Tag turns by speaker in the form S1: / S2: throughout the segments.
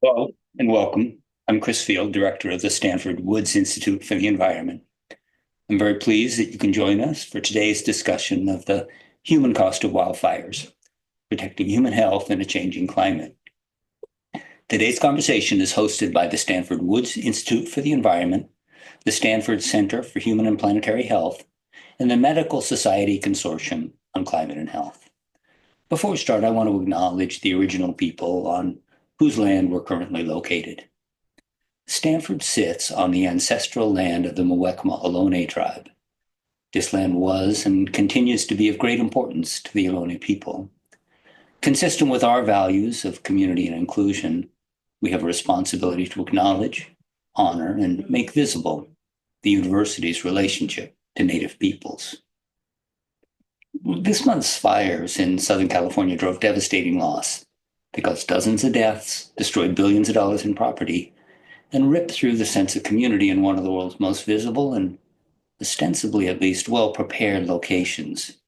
S1: Hello and welcome. I'm Chris Field, Director of the Stanford Woods Institute for the Environment. I'm very pleased that you can join us for today's discussion of the human cost of wildfires, protecting human health in a changing climate. Today's conversation is hosted by the Stanford Woods Institute for the Environment, the Stanford Center for Human and Planetary Health, and the Medical Society Consortium on Climate and Health. Before we start, I want to acknowledge the original people on whose land we're currently located. Stanford sits on the ancestral land of the Muwekma Ohlone tribe. This land was and continues to be of great importance to the Ohlone people. Consistent with our values of community and inclusion, we have a responsibility to acknowledge, honor, and make visible the university's relationship to Native peoples. This month's fires in Southern California drove devastating loss. They caused dozens of deaths, destroyed billions of dollars in property, and ripped through the sense of community in one of the world's most visible and, ostensibly at least, well-prepared locations.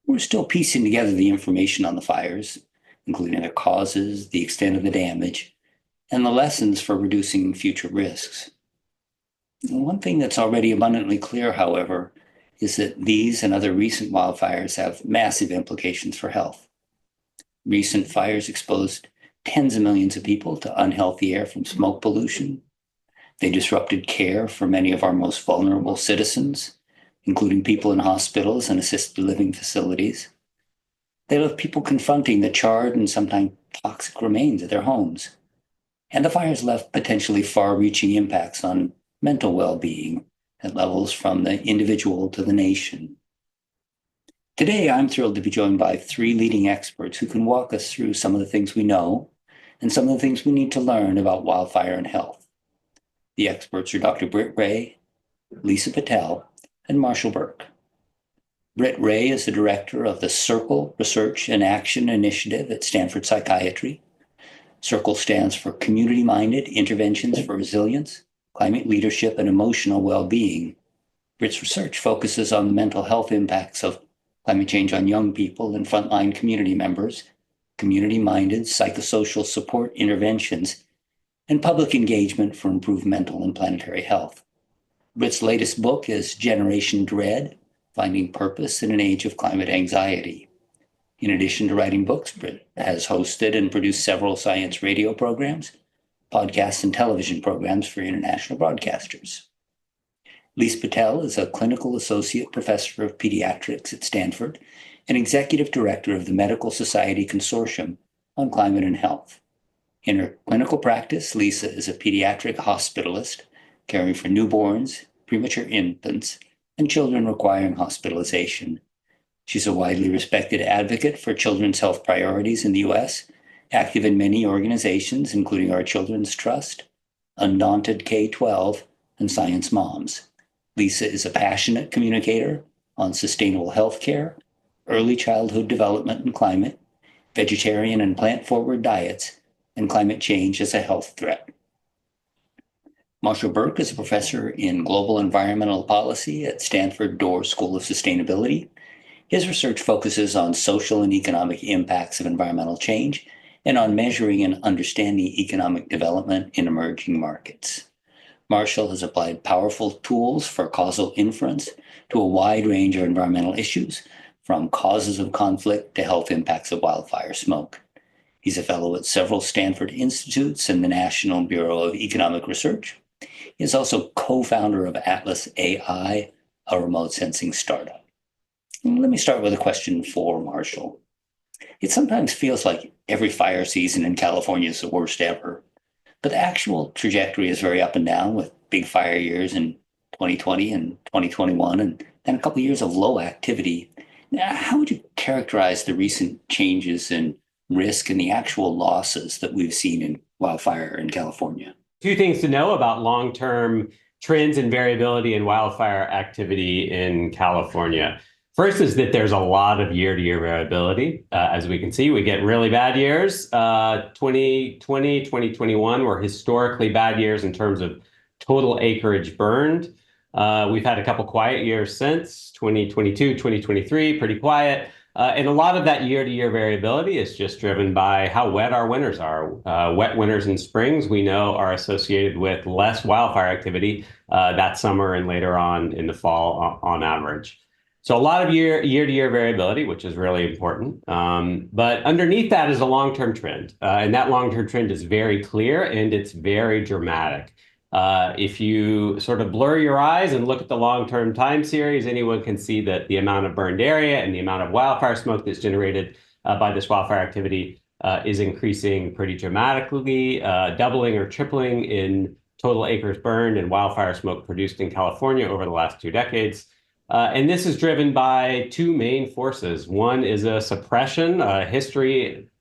S1: We're still piecing together the information on the fires, including their causes, the extent of the damage, and the lessons for reducing future risks. One thing that's already abundantly clear, however, is that these and other recent wildfires have massive implications for health. Recent fires exposed tens of millions of people to unhealthy air from smoke pollution. They disrupted care for many of our most vulnerable citizens, including people in hospitals and assisted living facilities. They left people confronting the charred and sometimes toxic remains of their homes. And the fires left potentially far-reaching impacts on mental well-being at levels from the individual to the nation. Today, I'm thrilled to be joined by three leading experts who can walk us through some of the things we know and some of the things we need to learn about wildfire and health. The experts are Dr. Britt Wray, Lisa Patel, and Marshall Burke. Britt Wray is the director of the Circle Research and Action Initiative at Stanford Psychiatry. Circle stands for Community-Minded Interventions for Resilience, Climate Leadership, and Emotional Well-Being. Britt's research focuses on the mental health impacts of climate change on young people and frontline community members, community-minded psychosocial support interventions, and public engagement for improved mental and planetary health. Britt's latest book is Generation Dread: Finding Purpose in an Age of Climate Anxiety. In addition to writing books, Britt has hosted and produced several science radio programs, podcasts, and television programs for international broadcasters. Lisa Patel is a clinical associate professor of pediatrics at Stanford and executive director of the Medical Society Consortium on Climate and Health. In her clinical practice, Lisa is a pediatric hospitalist caring for newborns, premature infants, and children requiring hospitalization. She's a widely respected advocate for children's health priorities in the U.S., active in many organizations, including Our Children's Trust, Undaunted K-12, and Science Moms. Lisa is a passionate communicator on sustainable healthcare, early childhood development and climate, vegetarian and plant-forward diets, and climate change as a health threat. Marshall Burke is a professor in global environmental policy at Stanford Doerr School of Sustainability. His research focuses on social and economic impacts of environmental change and on measuring and understanding economic development in emerging markets. Marshall has applied powerful tools for causal inference to a wide range of environmental issues, from causes of conflict to health impacts of wildfire smoke. He's a fellow at several Stanford institutes and the National Bureau of Economic Research. He is also co-founder of Atlas AI, a remote sensing startup. Let me start with a question for Marshall. It sometimes feels like every fire season in California is the worst ever, but the actual trajectory is very up and down, with big fire years in 2020 and 2021, and then a couple of years of low activity. Now, how would you characterize the recent changes in risk and the actual losses that we've seen in wildfire in California?
S2: Two things to know about long-term trends and variability in wildfire activity in California. First is that there's a lot of year-to-year variability. As we can see, we get really bad years. 2020, 2021 were historically bad years in terms of total acreage burned. We've had a couple quiet years since, 2022, 2023, pretty quiet. And a lot of that year-to-year variability is just driven by how wet our winters are. Wet winters and springs, we know, are associated with less wildfire activity that summer and later on in the fall on average. So a lot of year-to-year variability, which is really important. But underneath that is a long-term trend. And that long-term trend is very clear and it's very dramatic. If you sort of blur your eyes and look at the long-term time series, anyone can see that the amount of burned area and the amount of wildfire smoke that's generated by this wildfire activity is increasing pretty dramatically, doubling or tripling in total acres burned and wildfire smoke produced in California over the last 2 decades. And this is driven by two main forces. One is a suppression,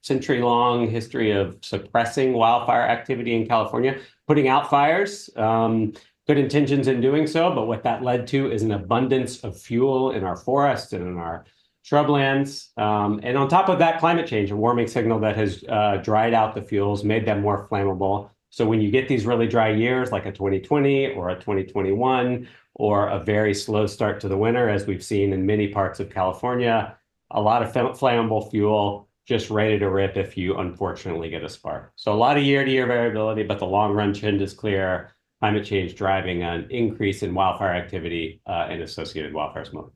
S2: century-long history of suppressing wildfire activity in California, putting out fires, good intentions in doing so, but what that led to is an abundance of fuel in our forests and in our shrublands. And on top of that, climate change, a warming signal that has dried out the fuels, made them more flammable. So when you get these really dry years, like a 2020 or a 2021, or a very slow start to the winter, as we've seen in many parts of California, a lot of flammable fuel just ready to rip if you unfortunately get a spark. So a lot of year-to-year variability, but the long-run trend is clear. Climate change driving an increase in wildfire activity and associated wildfire smoke.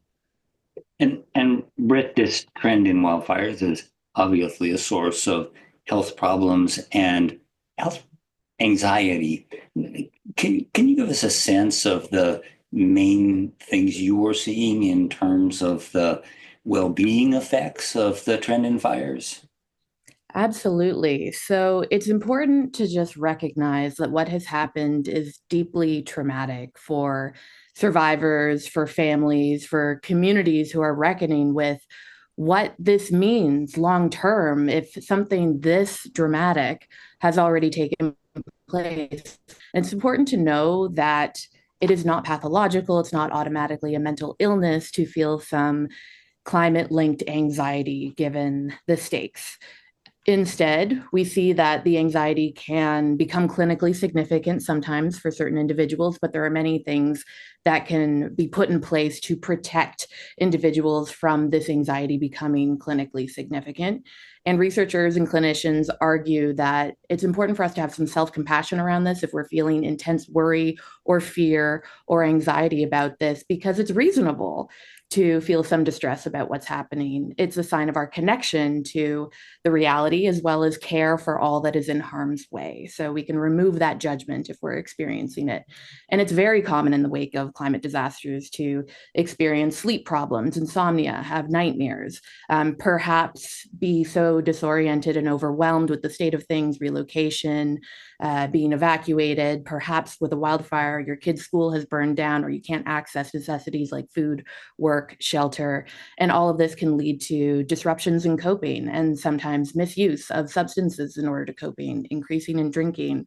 S1: And Britt, this trend in wildfires is obviously a source of health problems and health anxiety. Can you give us a sense of the main things you are seeing in terms of the well-being effects of the trend in fires?
S3: Absolutely. So it's important to just recognize that what has happened is deeply traumatic for survivors, for families, for communities who are reckoning with what this means long term if something this dramatic has already taken place. It's important to know that it is not pathological, it's not automatically a mental illness to feel some climate-linked anxiety given the stakes. Instead, we see that the anxiety can become clinically significant sometimes for certain individuals, but there are many things that can be put in place to protect individuals from this anxiety becoming clinically significant. And researchers and clinicians argue that it's important for us to have some self-compassion around this if we're feeling intense worry or fear or anxiety about this, because it's reasonable to feel some distress about what's happening. It's a sign of our connection to the reality as well as care for all that is in harm's way. So we can remove that judgment if we're experiencing it. And it's very common in the wake of climate disasters to experience sleep problems, insomnia, have nightmares, perhaps be so disoriented and overwhelmed with the state of things, relocation, being evacuated, perhaps with a wildfire, your kid's school has burned down or you can't access necessities like food, work, shelter, and all of this can lead to disruptions in coping and sometimes misuse of substances in order to coping, increasing in drinking,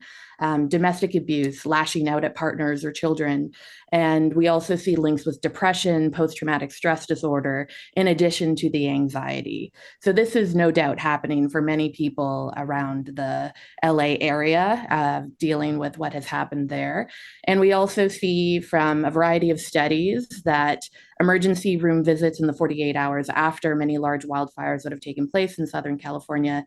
S3: domestic abuse, lashing out at partners or children. And we also see links with depression, post-traumatic stress disorder, in addition to the anxiety. So this is no doubt happening for many people around the LA area, dealing with what has happened there. And we also see from a variety of studies that emergency room visits in the 48 hours after many large wildfires that have taken place in Southern California,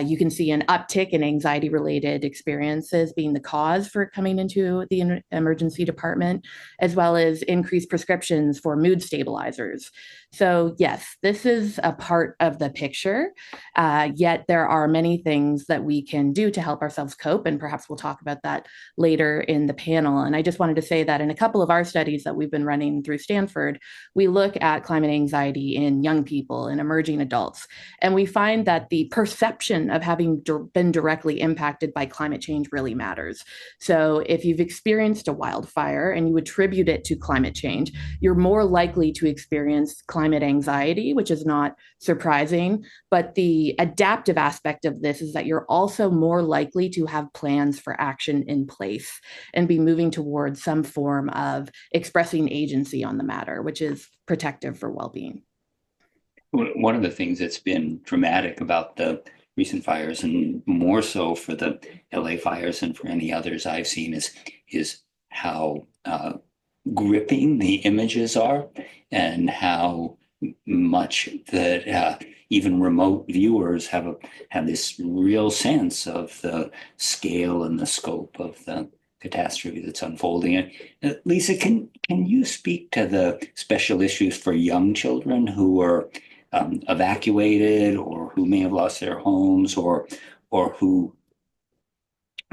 S3: you can see an uptick in anxiety-related experiences being the cause for coming into the emergency department, as well as increased prescriptions for mood stabilizers. So yes, this is a part of the picture, yet there are many things that we can do to help ourselves cope, and perhaps we'll talk about that later in the panel. And I just wanted to say that in a couple of our studies that we've been running through Stanford, we look at climate anxiety in young people and emerging adults, and we find that the perception of having been directly impacted by climate change really matters. So if you've experienced a wildfire and you attribute it to climate change, you're more likely to experience climate anxiety, which is not surprising. But the adaptive aspect of this is that you're also more likely to have plans for action in place and be moving towards some form of expressing agency on the matter, which is protective for well-being.
S1: One of the things that's been dramatic about the recent fires, and more so for the LA fires and for any others I've seen, is how gripping the images are and how much that even remote viewers have this real sense of the scale and the scope of the catastrophe that's unfolding. And Lisa, can you speak to the special issues for young children who are evacuated, or who may have lost their homes, or who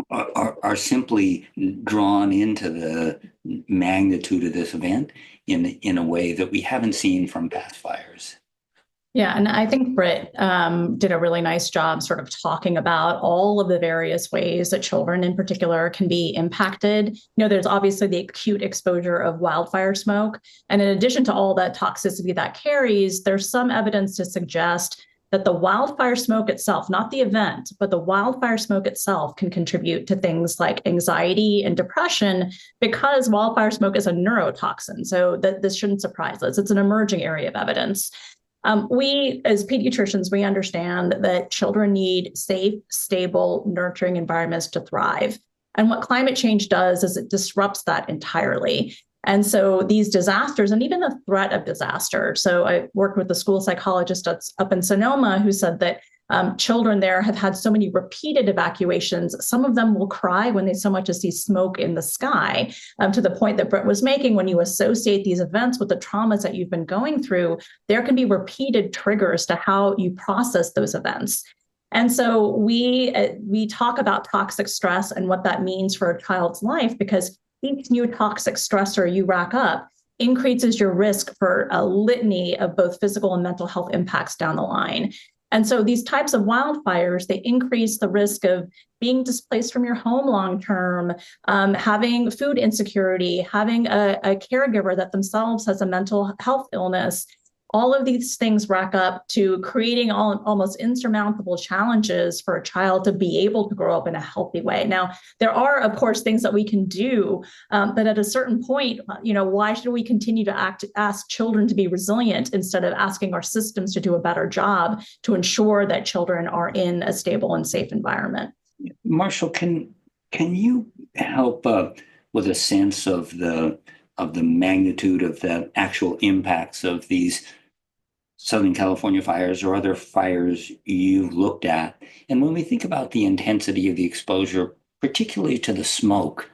S1: are simply drawn into the magnitude of this event in a way that we haven't seen from past fires?
S4: Yeah, and I think Britt did a really nice job sort of talking about all of the various ways that children in particular can be impacted. There's obviously the acute exposure of wildfire smoke. And in addition to all that toxicity that carries, there's some evidence to suggest that the wildfire smoke itself, not the event, but the wildfire smoke itself can contribute to things like anxiety and depression, because wildfire smoke is a neurotoxin. So this shouldn't surprise us. It's an emerging area of evidence. We, as pediatricians, we understand that children need safe, stable, nurturing environments to thrive. And what climate change does is it disrupts that entirely. And so these disasters, and even the threat of disaster. So I worked with a school psychologist up in Sonoma who said that children there have had so many repeated evacuations. Some of them will cry when they so much as see smoke in the sky, to the point that Britt was making. When you associate these events with the traumas that you've been going through, there can be repeated triggers to how you process those events. And so we talk about toxic stress and what that means for a child's life, because each new toxic stressor you rack up increases your risk for a litany of both physical and mental health impacts down the line. And so these types of wildfires, they increase the risk of being displaced from your home long-term, having food insecurity, having a caregiver that themselves has a mental health illness. All of these things rack up to creating almost insurmountable challenges for a child to be able to grow up in a healthy way. Now, there are, of course, things that we can do, but at a certain point, why should we continue to ask children to be resilient instead of asking our systems to do a better job to ensure that children are in a stable and safe environment?
S1: Marshall, can you help with a sense of the magnitude of the actual impacts of these Southern California fires or other fires you've looked at? And when we think about the intensity of the exposure, particularly to the smoke,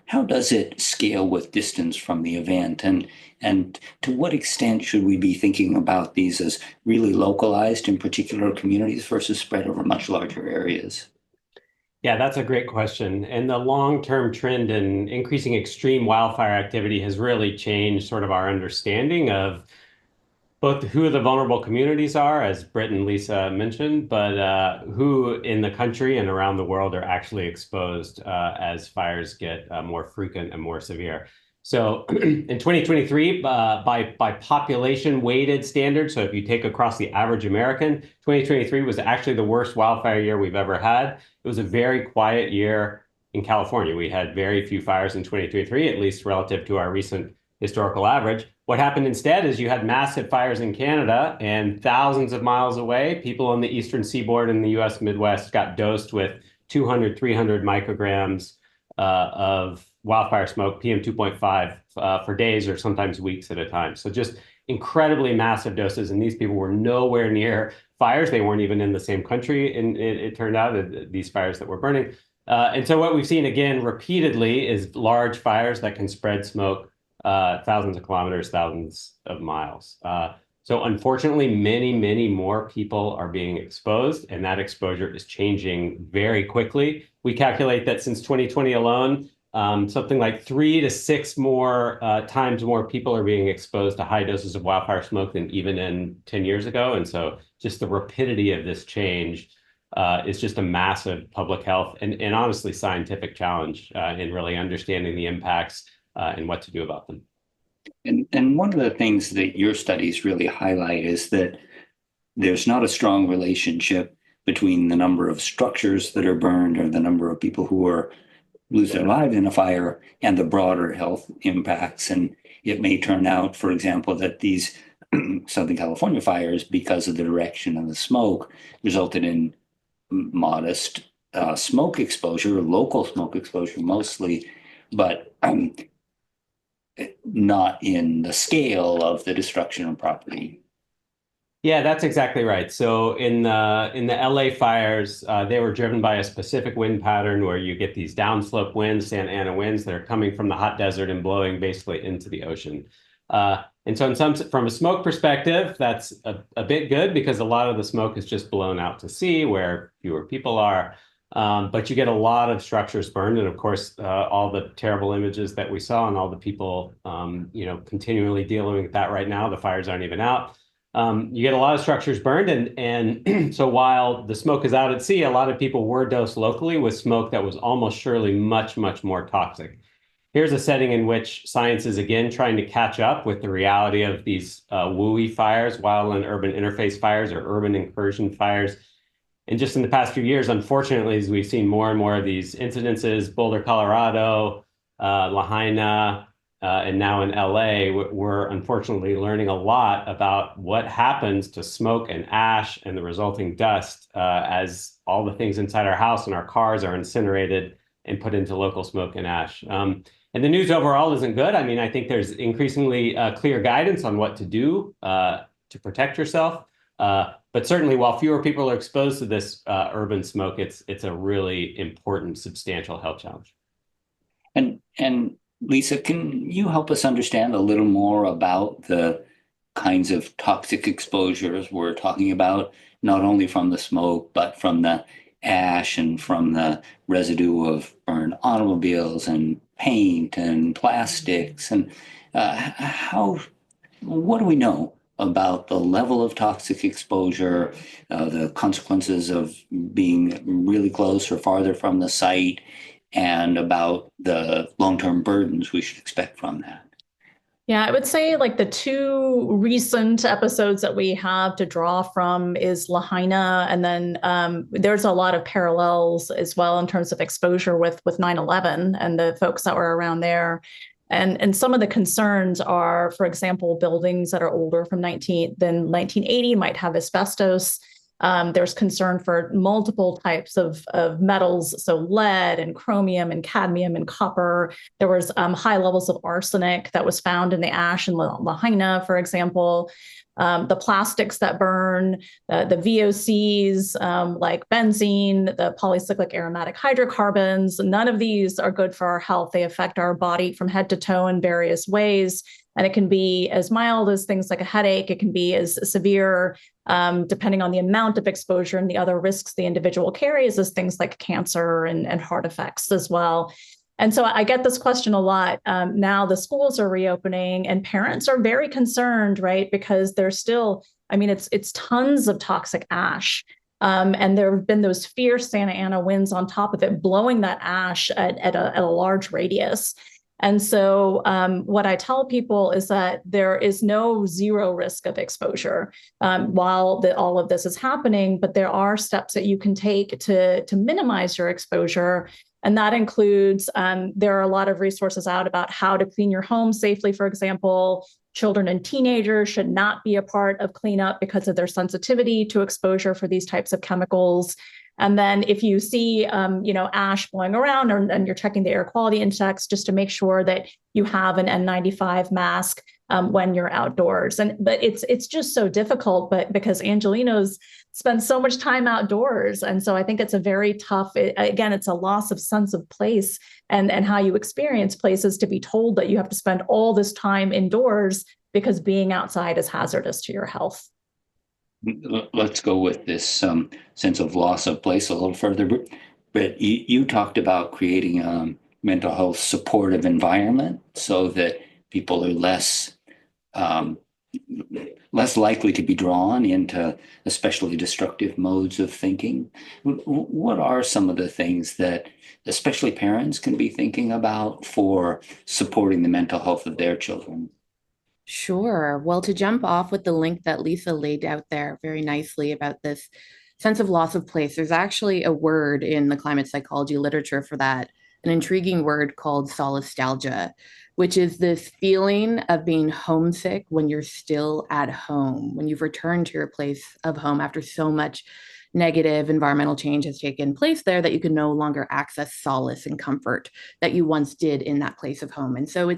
S1: how does it scale with distance from the event? And to what extent should we be thinking about these as really localized in particular communities versus spread over much larger areas?
S2: Yeah, that's a great question. And the long-term trend in increasing extreme wildfire activity has really changed sort of our understanding of both who the vulnerable communities are, as Britt and Lisa mentioned, but who in the country and around the world are actually exposed as fires get more frequent and more severe. So in 2023, by population weighted standards, so if you take across the average American, 2023 was actually the worst wildfire year we've ever had. It was a very quiet year in California. We had very few fires in 2023, at least relative to our recent historical average. What happened instead is you had massive fires in Canada, and thousands of miles away, people on the eastern seaboard in the US Midwest got dosed with 200, 300 micrograms of wildfire smoke, PM 2.5, for days or sometimes weeks at a time. So just incredibly massive doses. And these people were nowhere near fires. They weren't even in the same country. And it turned out that these fires that were burning. And so what we've seen again repeatedly is large fires that can spread smoke thousands of kilometers, thousands of miles. So unfortunately, many, many more people are being exposed, and that exposure is changing very quickly. We calculate that since 2020 alone, something like 3 to 6 more times more people are being exposed to high doses of wildfire smoke than even in 10 years ago. And so just the rapidity of this change is just a massive public health and honestly scientific challenge in really understanding the impacts and what to do about them.
S1: And one of the things that your studies really highlight is that there's not a strong relationship between the number of structures that are burned or the number of people who lose their lives in a fire and the broader health impacts. And it may turn out, for example, that these Southern California fires, because of the direction of the smoke, resulted in modest smoke exposure, local smoke exposure mostly, but not in the scale of the destruction of property.
S2: Yeah, that's exactly right. So in the LA fires, they were driven by a specific wind pattern where you get these downslope winds, Santa Ana winds that are coming from the hot desert and blowing basically into the ocean. And so from a smoke perspective, that's a bit good because a lot of the smoke is just blown out to sea where fewer people are. But you get a lot of structures burned. And of course, all the terrible images that we saw and all the people, continually dealing with that right now, the fires aren't even out. You get a lot of structures burned, and so while the smoke is out at sea, a lot of people were dosed locally with smoke that was almost surely much, much more toxic. Here's a setting in which science is again trying to catch up with the reality of these WUI fires, wildland urban interface fires, or urban incursion fires. And just in the past few years, unfortunately, as we've seen more and more of these incidences, Boulder, Colorado, Lahaina, and now in LA, we're unfortunately learning a lot about what happens to smoke and ash and the resulting dust as all the things inside our house and our cars are incinerated and put into local smoke and ash. And the news overall isn't good. I mean, I think there's increasingly clear guidance on what to do to protect yourself. But certainly, while fewer people are exposed to this urban smoke, it's a really important, substantial health challenge.
S1: And Lisa, can you help us understand a little more about the kinds of toxic exposures we're talking about, not only from the smoke, but from the ash and from the residue of burned automobiles and paint and plastics? And what do we know about the level of toxic exposure, the consequences of being really close or farther from the site, and about the long-term burdens we should expect from that?
S4: Yeah, I would say like the two recent episodes that we have to draw from is Lahaina, and then there's a lot of parallels as well in terms of exposure with 9/11 and the folks that were around there. And some of the concerns are, for example, buildings that are older than 1980 might have asbestos. There's concern for multiple types of metals, so lead and chromium and cadmium and copper. There was high levels of arsenic that was found in the ash in Lahaina, for example. The plastics that burn, the VOCs like benzene, the polycyclic aromatic hydrocarbons, none of these are good for our health. They affect our body from head to toe in various ways. And it can be as mild as things like a headache. It can be as severe, depending on the amount of exposure and the other risks the individual carries, as things like cancer and heart effects as well. And so I get this question a lot. Now the schools are reopening and parents are very concerned, right? Because there's still, I mean, it's tons of toxic ash. And there have been those fierce Santa Ana winds on top of it, blowing that ash at a large radius. And so what I tell people is that there is no zero risk of exposure while all of this is happening, but there are steps that you can take to minimize your exposure. And that includes, there are a lot of resources out about how to clean your home safely, for example. Children and teenagers should not be a part of cleanup because of their sensitivity to exposure for these types of chemicals. And then if you see, ash blowing around and you're checking the air quality index, just to make sure that you have an N95 mask when you're outdoors. But it's just so difficult, but because Angelenos spend so much time outdoors. And so I think it's a very tough, again, it's a loss of sense of place and how you experience places to be told that you have to spend all this time indoors because being outside is hazardous to your health.
S1: Let's go with this sense of loss of place a little further. But you talked about creating a mental health supportive environment so that people are less likely to be drawn into especially destructive modes of thinking. What are some of the things that especially parents can be thinking about for supporting the mental health of their children?
S3: Sure. Well, to jump off with the link that Lisa laid out there very nicely about this sense of loss of place, there's actually a word in the climate psychology literature for that, an intriguing word called solastalgia, which is this feeling of being homesick when you're still at home, when you've returned to your place of home after so much negative environmental change has taken place there that you can no longer access solace and comfort that you once did in that place of home. And so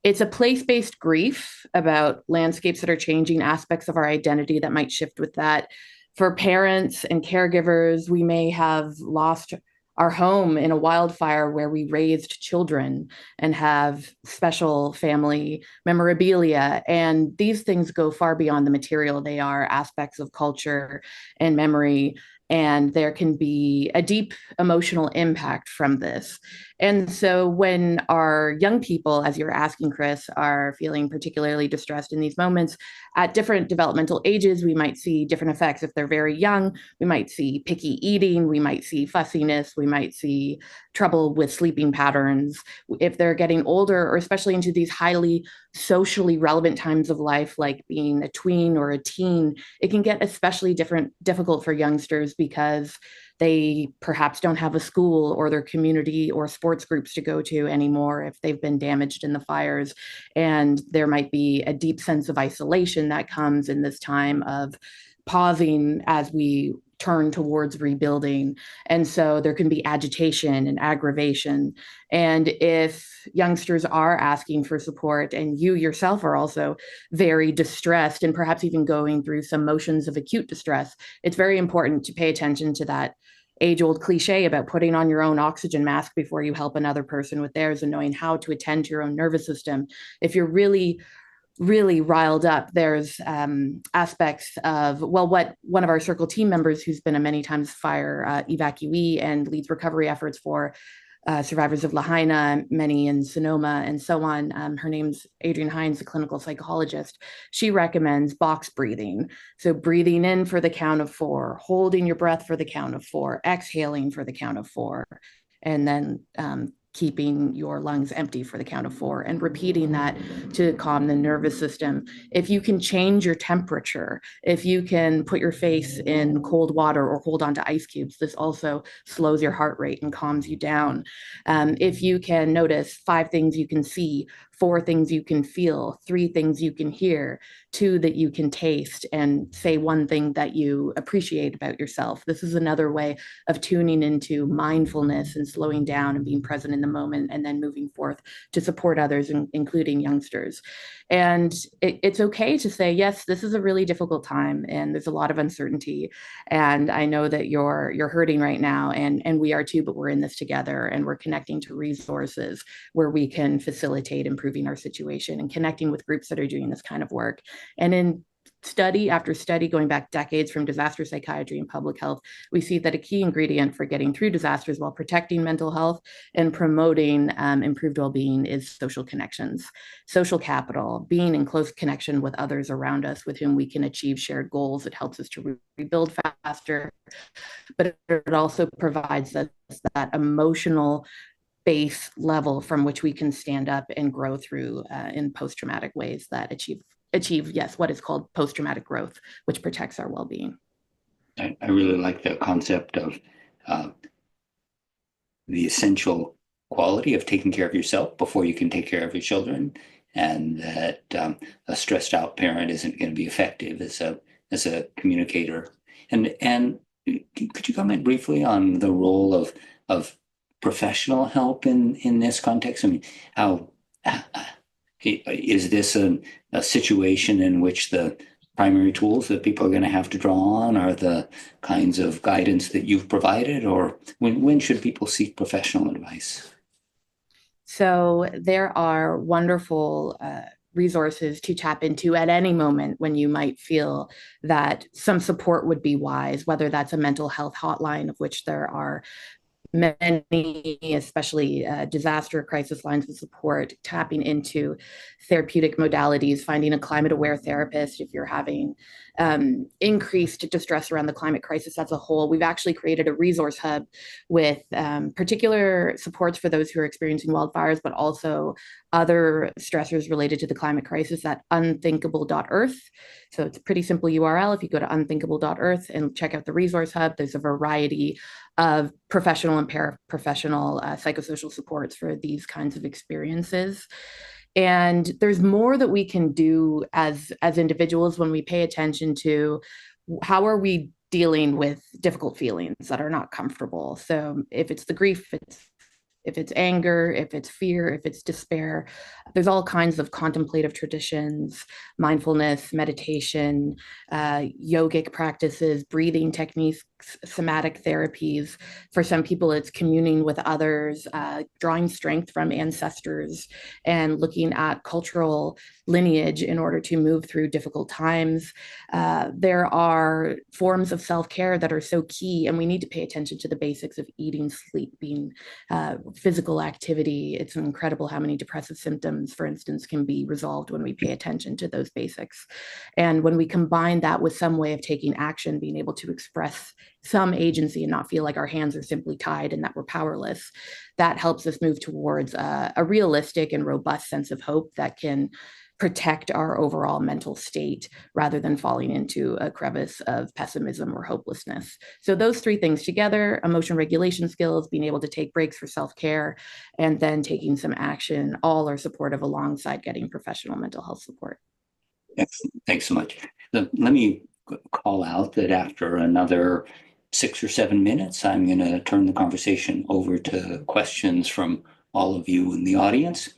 S3: It's a place-based grief about landscapes that are changing, aspects of our identity that might shift with that. For parents and caregivers, we may have lost our home in a wildfire where we raised children and have special family memorabilia. And these things go far beyond the material. They are aspects of culture and memory. And there can be a deep emotional impact from this. And so when our young people, as you're asking, Chris, are feeling particularly distressed in these moments, at different developmental ages, we might see different effects. If they're very young, we might see picky eating, we might see fussiness, we might see trouble with sleeping patterns. If they're getting older, or especially into these highly socially relevant times of life, like being a tween or a teen, it can get especially difficult for youngsters because they perhaps don't have a school or their community or sports groups to go to anymore if they've been damaged in the fires. And there might be a deep sense of isolation that comes in this time of pausing as we turn towards rebuilding. And so there can be agitation and aggravation. And if youngsters are asking for support and you yourself are also very distressed and perhaps even going through some motions of acute distress, it's very important to pay attention to that age-old cliche about putting on your own oxygen mask before you help another person with theirs, and knowing how to attend to your own nervous system. If you're really riled up, there's aspects of, well, what one of our Circle team members, who's been a many times fire evacuee and leads recovery efforts for survivors of Lahaina, many in Sonoma, and so on. Her name's Adrienne Hines, a clinical psychologist. She recommends box breathing. So breathing in for the count of 4, holding your breath for the count of 4, exhaling for the count of 4, and then keeping your lungs empty for the count of 4, and repeating that to calm the nervous system. If you can change your temperature, if you can put your face in cold water or hold onto ice cubes, this also slows your heart rate and calms you down. If you can notice 5 things you can see, 4 things you can feel, 3 things you can hear, 2 that you can taste, and say 1 thing that you appreciate about yourself. This is another way of tuning into mindfulness and slowing down and being present in the moment, and then moving forth to support others, including youngsters. And it's okay to say, yes, this is a really difficult time and there's a lot of uncertainty. And I know that you're hurting right now, and we are too, but we're in this together, and we're connecting to resources where we can facilitate improving our situation and connecting with groups that are doing this kind of work. And in study after study, going back decades from disaster psychiatry and public health, we see that a key ingredient for getting through disasters while protecting mental health and promoting improved well-being is social connections, social capital, being in close connection with others around us with whom we can achieve shared goals. It helps us to rebuild faster, but it also provides us that emotional base level from which we can stand up and grow through in post-traumatic ways that achieve, yes, what is called post-traumatic growth, which protects our well-being.
S1: I really like the concept of the essential quality of taking care of yourself before you can take care of your children, and that a stressed out parent isn't going to be effective as a communicator. And could you comment briefly on the role of professional help in this context? I mean, how is this a situation in which the primary tools that people are going to have to draw on are the kinds of guidance that you've provided, or when should people seek professional advice?
S3: So there are wonderful resources to tap into at any moment when you might feel that some support would be wise, whether that's a mental health hotline, of which there are many, especially disaster crisis lines of support, tapping into therapeutic modalities, finding a climate aware therapist if you're having increased distress around the climate crisis as a whole. We've actually created a resource hub with particular supports for those who are experiencing wildfires, but also other stressors related to the climate crisis at unthinkable.earth. So it's a pretty simple URL. If you go to unthinkable.earth and check out the resource hub, there's a variety of professional and paraprofessional psychosocial supports for these kinds of experiences. And there's more that we can do as individuals when we pay attention to how are we dealing with difficult feelings that are not comfortable. So if it's the grief, it's if it's anger, if it's fear, if it's despair. There's all kinds of contemplative traditions, mindfulness, meditation, yogic practices, breathing techniques, somatic therapies. For some people, it's communing with others, drawing strength from ancestors, and looking at cultural lineage in order to move through difficult times. There are forms of self-care that are so key, and we need to pay attention to the basics of eating, sleeping, physical activity. It's incredible how many depressive symptoms, for instance, can be resolved when we pay attention to those basics. And when we combine that with some way of taking action, being able to express some agency and not feel like our hands are simply tied and that we're powerless, that helps us move towards a realistic and robust sense of hope that can protect our overall mental state rather than falling into a crevice of pessimism or hopelessness. So those three things together, emotion regulation skills, being able to take breaks for self-care, and then taking some action, all are supportive alongside getting professional mental health support.
S1: Excellent. Thanks so much. Let me call out that after another 6 or 7 minutes, I'm going to turn the conversation over to questions from all of you in the audience.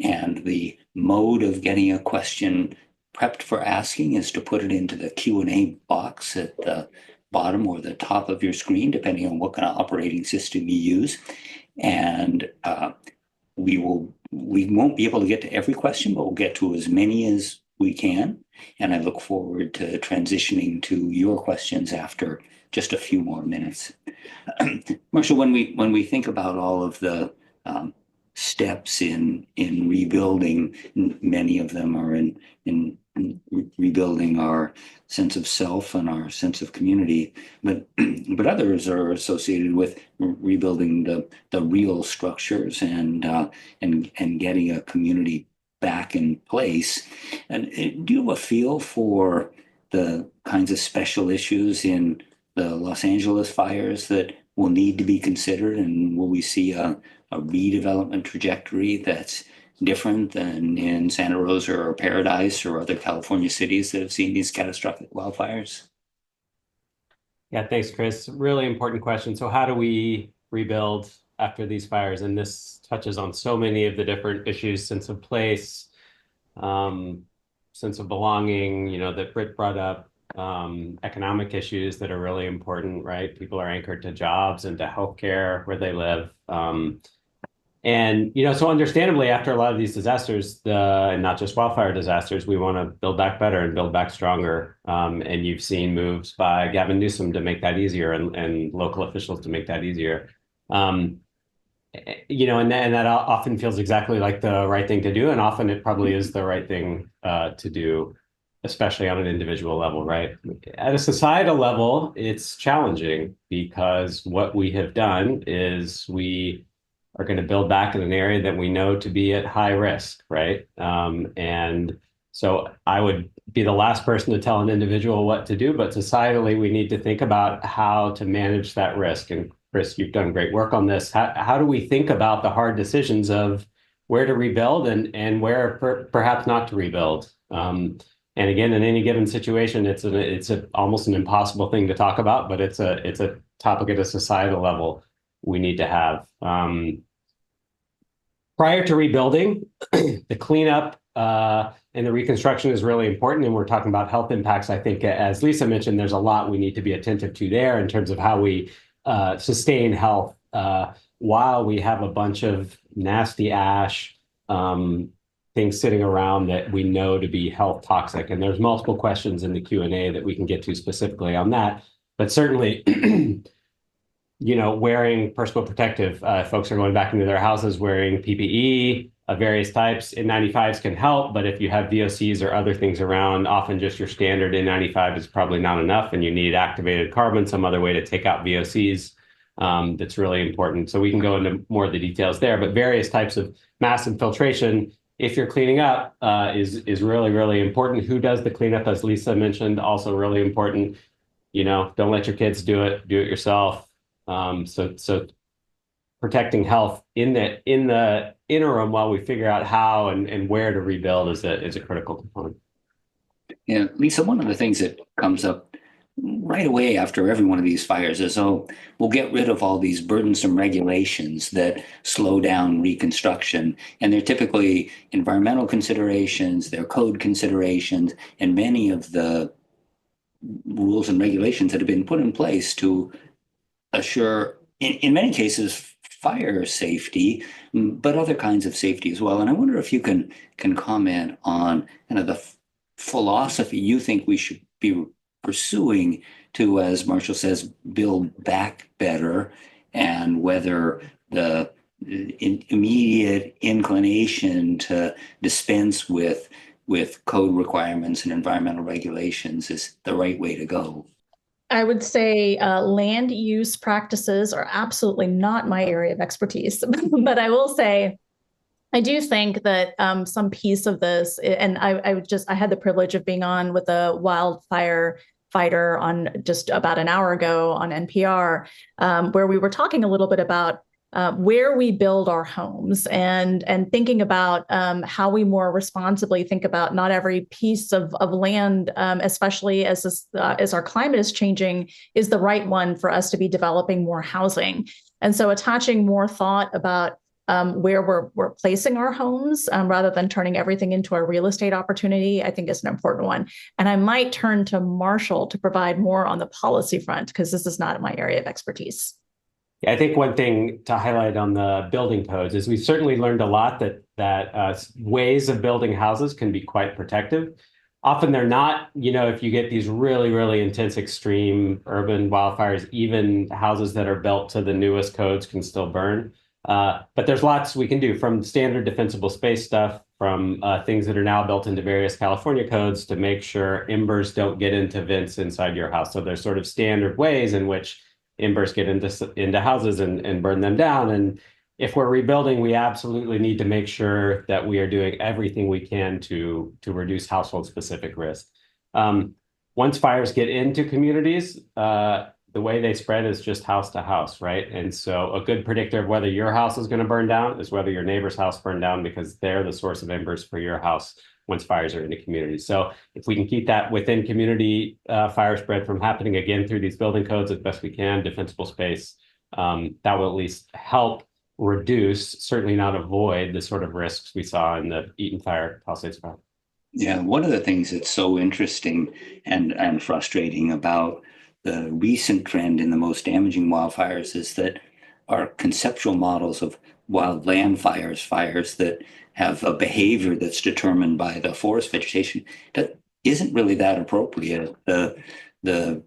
S1: And the mode of getting a question prepped for asking is to put it into the Q&A box at the bottom or the top of your screen, depending on what kind of operating system you use. And we won't be able to get to every question, but we'll get to as many as we can. And I look forward to transitioning to your questions after just a few more minutes. Marshall, when we think about all of the steps in rebuilding, many of them are in rebuilding our sense of self and our sense of community, but others are associated with rebuilding the real structures and getting a community back in place. And do you have a feel for the kinds of special issues in the Los Angeles fires that will need to be considered, and will we see a redevelopment trajectory that's different than in Santa Rosa or Paradise or other California cities that have seen these catastrophic wildfires?
S2: Yeah, thanks, Chris. Really important question. So how do we rebuild after these fires? And this touches on so many of the different issues: sense of place, sense of belonging, that Britt brought up, economic issues that are really important, right? People are anchored to jobs and to healthcare where they live. And, so understandably, after a lot of these disasters, and not just wildfire disasters, we want to build back better and build back stronger. And you've seen moves by Gavin Newsom to make that easier, and local officials to make that easier. And that often feels exactly like the right thing to do. And often it probably is the right thing to do, especially on an individual level, right? At a societal level, it's challenging because what we have done is we are going to build back in an area that we know to be at high risk, right? And so I would be the last person to tell an individual what to do, but societally, we need to think about how to manage that risk. And Chris, you've done great work on this. How do we think about the hard decisions of where to rebuild and where perhaps not to rebuild? And again, in any given situation, it's almost an impossible thing to talk about, but it's a topic at a societal level we need to have. Prior to rebuilding, the cleanup and the reconstruction is really important. And we're talking about health impacts. I think, as Lisa mentioned, there's a lot we need to be attentive to there in terms of how we sustain health while we have a bunch of nasty ash, things sitting around that we know to be health toxic. And there's multiple questions in the Q&A that we can get to specifically on that. But certainly, wearing personal protective, folks are going back into their houses wearing PPE of various types. N95s can help, but if you have VOCs or other things around, often just your standard N95 is probably not enough, and you need activated carbon, some other way to take out VOCs. That's really important. So we can go into more of the details there, but various types of mass infiltration, if you're cleaning up, is really, really important. Who does the cleanup, as Lisa mentioned, also really important. Don't let your kids do it yourself. So protecting health in the interim while we figure out how and where to rebuild is a critical component.
S1: Yeah, Lisa, one of the things that comes up right away after every one of these fires is, oh, we'll get rid of all these burdensome regulations that slow down reconstruction. And they're typically environmental considerations, they're code considerations, and many of the rules and regulations that have been put in place to assure, in many cases, fire safety, but other kinds of safety as well. And I wonder if you can comment on kind of the philosophy you think we should be pursuing to, as Marshall says, build back better, and whether the immediate inclination to dispense with code requirements and environmental regulations is the right way to go.
S4: I would say land use practices are absolutely not my area of expertise, but I will say I do think that some piece of this, and I had the privilege of being on with a wildfire fighter on just about an hour ago on NPR, where we were talking a little bit about where we build our homes and thinking about how we more responsibly think about not every piece of land, especially as our climate is changing, is the right one for us to be developing more housing. And so attaching more thought about where we're placing our homes rather than turning everything into a real estate opportunity, I think is an important one. And I might turn to Marshall to provide more on the policy front, because this is not my area of expertise.
S2: Yeah, I think one thing to highlight on the building codes is we've certainly learned a lot that ways of building houses can be quite protective. Often they're not, if you get these really, really intense extreme urban wildfires, even houses that are built to the newest codes can still burn. But there's lots we can do, from standard defensible space stuff, from things that are now built into various California codes to make sure embers don't get into vents inside your house. So there's sort of standard ways in which embers get into houses and burn them down. And if we're rebuilding, we absolutely need to make sure that we are doing everything we can to reduce household specific risk. Once fires get into communities, the way they spread is just house to house, right? And so a good predictor of whether your house is going to burn down is whether your neighbor's house burned down, because they're the source of embers for your house once fires are in the community. So if we can keep that within community fire spread from happening again through these building codes as best we can, defensible space, that will at least help reduce, certainly not avoid, the sort of risks we saw in the Eaton Fire, Palisades Fire.
S1: Yeah, one of the things that's so interesting and frustrating about the recent trend in the most damaging wildfires is that our conceptual models of wildland fires that have a behavior that's determined by the forest vegetation, that isn't really that appropriate. The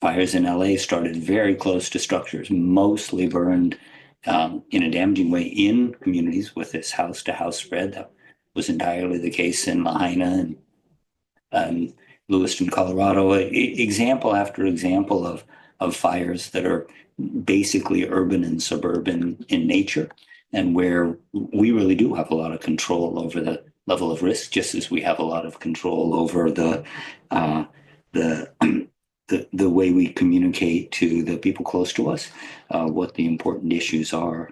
S1: fires in LA started very close to structures, mostly burned in a damaging way in communities with this house-to-house spread. That was entirely the case in Lahaina and Lewiston, Colorado. Example after example of fires that are basically urban and suburban in nature, and where we really do have a lot of control over the level of risk, just as we have a lot of control over the way we communicate to the people close to us, what the important issues are.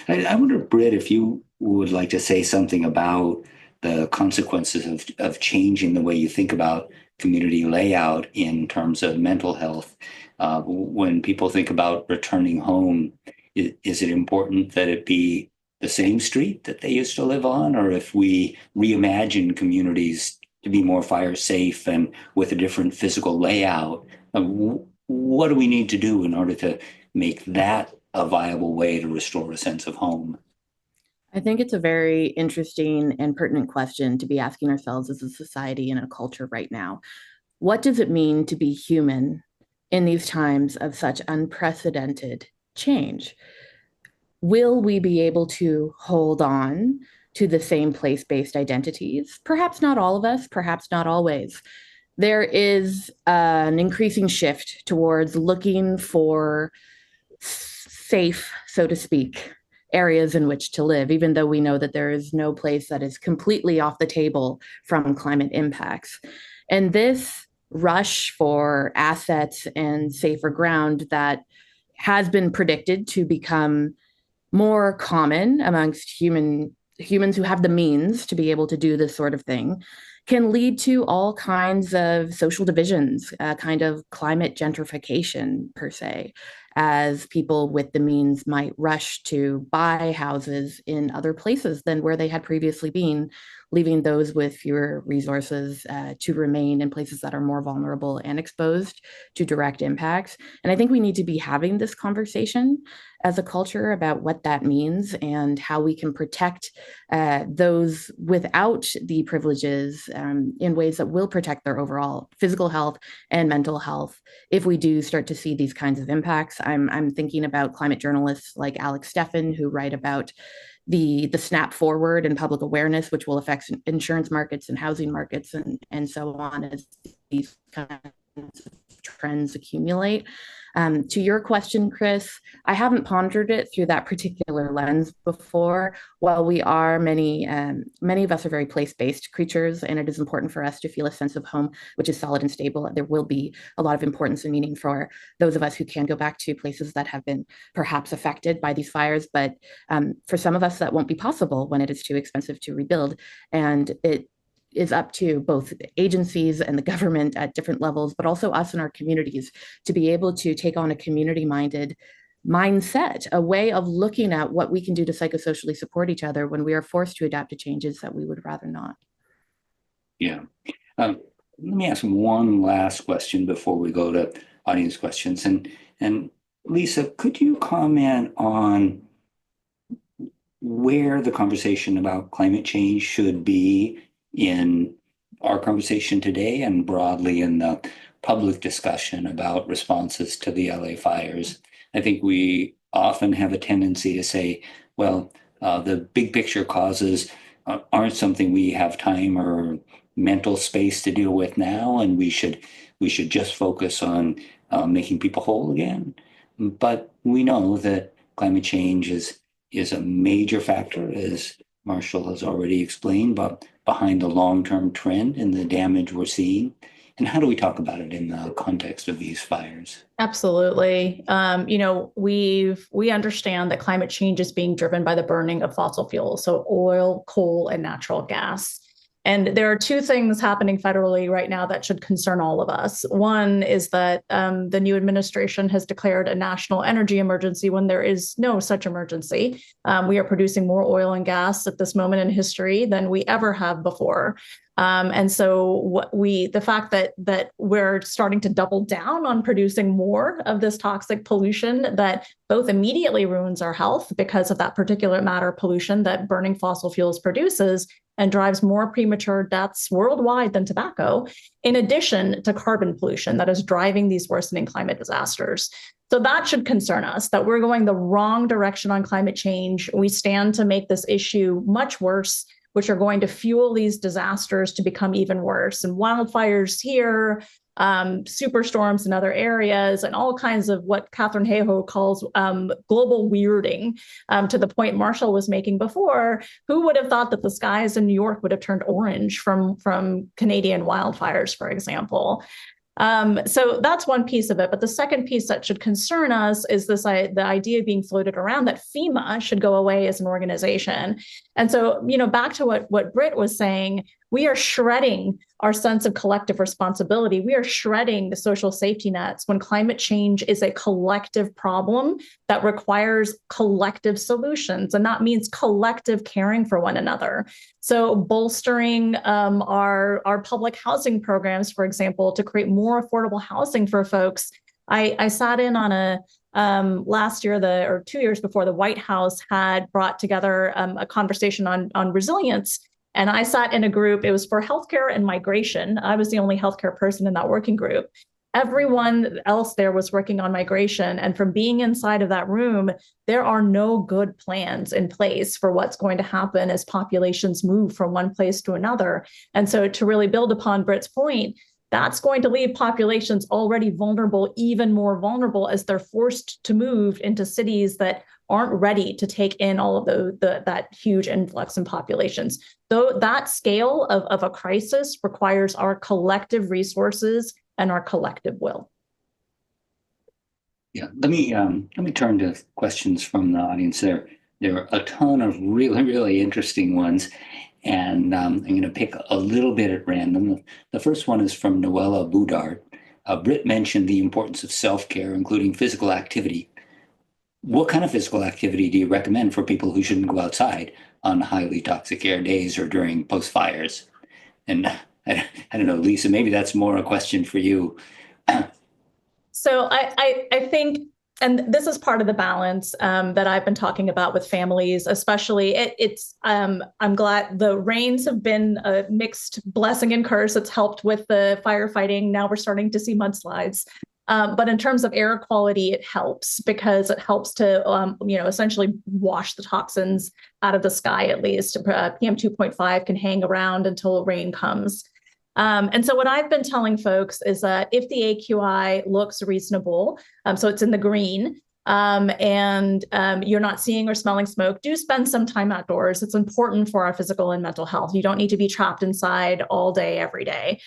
S1: I wonder, Britt, if you would like to say something about the consequences of changing the way you think about community layout in terms of mental health. When people think about returning home, is it important that it be the same street that they used to live on? Or if we reimagine communities to be more fire safe and with a different physical layout, what do we need to do in order to make that a viable way to restore a sense of home?
S3: I think it's a very interesting and pertinent question to be asking ourselves as a society and a culture right now. What does it mean to be human in these times of such unprecedented change? Will we be able to hold on to the same place-based identities? Perhaps not all of us, perhaps not always. There is an increasing shift towards looking for safe, so to speak, areas in which to live, even though we know that there is no place that is completely off the table from climate impacts. And this rush for assets and safer ground that has been predicted to become more common amongst humans who have the means to be able to do this sort of thing can lead to all kinds of social divisions, kind of climate gentrification per se, as people with the means might rush to buy houses in other places than where they had previously been, leaving those with fewer resources to remain in places that are more vulnerable and exposed to direct impacts. And I think we need to be having this conversation as a culture about what that means and how we can protect those without the privileges in ways that will protect their overall physical health and mental health if we do start to see these kinds of impacts. I'm thinking about climate journalists like Alex Steffen, who write about the snap forward and public awareness, which will affect insurance markets and housing markets and so on as these kinds of trends accumulate. To your question, Chris, I haven't pondered it through that particular lens before. While we are many of us are very place-based creatures, and it is important for us to feel a sense of home, which is solid and stable. There will be a lot of importance and meaning for those of us who can go back to places that have been perhaps affected by these fires. But for some of us, that won't be possible when it is too expensive to rebuild. And it is up to both agencies and the government at different levels, but also us and our communities to be able to take on a community-minded mindset, a way of looking at what we can do to psychosocially support each other when we are forced to adapt to changes that we would rather not.
S1: Yeah. Let me ask one last question before we go to audience questions. And Lisa, could you comment on where the conversation about climate change should be in our conversation today and broadly in the public discussion about responses to the LA fires? I think we often have a tendency to say, well, the big picture causes aren't something we have time or mental space to deal with now, and we should just focus on making people whole again. But we know that climate change is a major factor, as Marshall has already explained, but behind the long-term trend and the damage we're seeing. And how do we talk about it in the context of these fires?
S4: Absolutely. We understand that climate change is being driven by the burning of fossil fuels, so oil, coal, and natural gas. And there are two things happening federally right now that should concern all of us. One is that the new administration has declared a national energy emergency when there is no such emergency. We are producing more oil and gas at this moment in history than we ever have before. And so the fact that we're starting to double down on producing more of this toxic pollution that both immediately ruins our health because of that particulate matter pollution that burning fossil fuels produces and drives more premature deaths worldwide than tobacco, in addition to carbon pollution that is driving these worsening climate disasters. So that should concern us, that we're going the wrong direction on climate change. We stand to make this issue much worse, which are going to fuel these disasters to become even worse. And wildfires here, superstorms in other areas, and all kinds of what Katharine Hayhoe calls global weirding, to the point Marshall was making before. Who would have thought that the skies in New York would have turned orange from Canadian wildfires, for example? So that's one piece of it. But the second piece that should concern us is the idea being floated around that FEMA should go away as an organization. And so, back to what Britt was saying, we are shredding our sense of collective responsibility. We are shredding the social safety nets when climate change is a collective problem that requires collective solutions. And that means collective caring for one another. So bolstering our public housing programs, for example, to create more affordable housing for folks. I sat in on a last year, or 2 years before, the White House had brought together a conversation on resilience. And I sat in a group, it was for healthcare and migration. I was the only healthcare person in that working group. Everyone else there was working on migration. And from being inside of that room, there are no good plans in place for what's going to happen as populations move from one place to another. And so to really build upon Britt's point, that's going to leave populations already vulnerable, even more vulnerable as they're forced to move into cities that aren't ready to take in all of that huge influx in populations. Though that scale of a crisis requires our collective resources and our collective will.
S1: Yeah, let me turn to questions from the audience. There are a ton of really, really interesting ones. And I'm going to pick a little bit at random. The first one is from Noella Boudard. Britt mentioned the importance of self-care, including physical activity. What kind of physical activity do you recommend for people who shouldn't go outside on highly toxic air days or during post-fires? And I don't know, Lisa, maybe that's more a question for you.
S4: So I think, and this is part of the balance that I've been talking about with families, especially I'm glad the rains have been a mixed blessing and curse. It's helped with the firefighting. Now we're starting to see mudslides. But in terms of air quality, it helps because it helps to, essentially wash the toxins out of the sky, at least. PM 2.5 can hang around until rain comes. And so what I've been telling folks is that if the AQI looks reasonable, so it's in the green, and you're not seeing or smelling smoke, do spend some time outdoors. It's important for our physical and mental health. You don't need to be trapped inside all day, every day.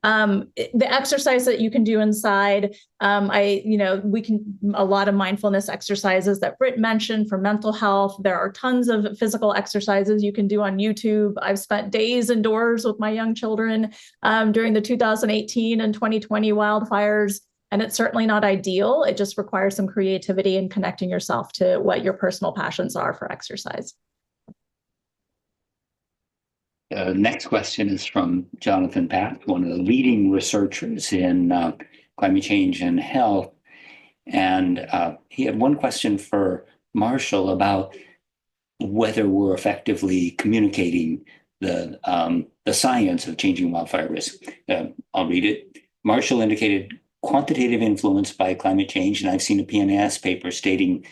S4: The exercise that you can do inside, we can, a lot of mindfulness exercises that Britt mentioned for mental health. There are tons of physical exercises you can do on YouTube. I've spent days indoors with my young children during the 2018 and 2020 wildfires, and it's certainly not ideal. It just requires some creativity and connecting yourself to what your personal passions are for exercise.
S1: Next question is from Jonathan Pack, one of the leading researchers in climate change and health. And he had one question for Marshall about whether we're effectively communicating the science of changing wildfire risk. I'll read it. Marshall indicated quantitative influence by climate change, and I've seen a PNAS paper stating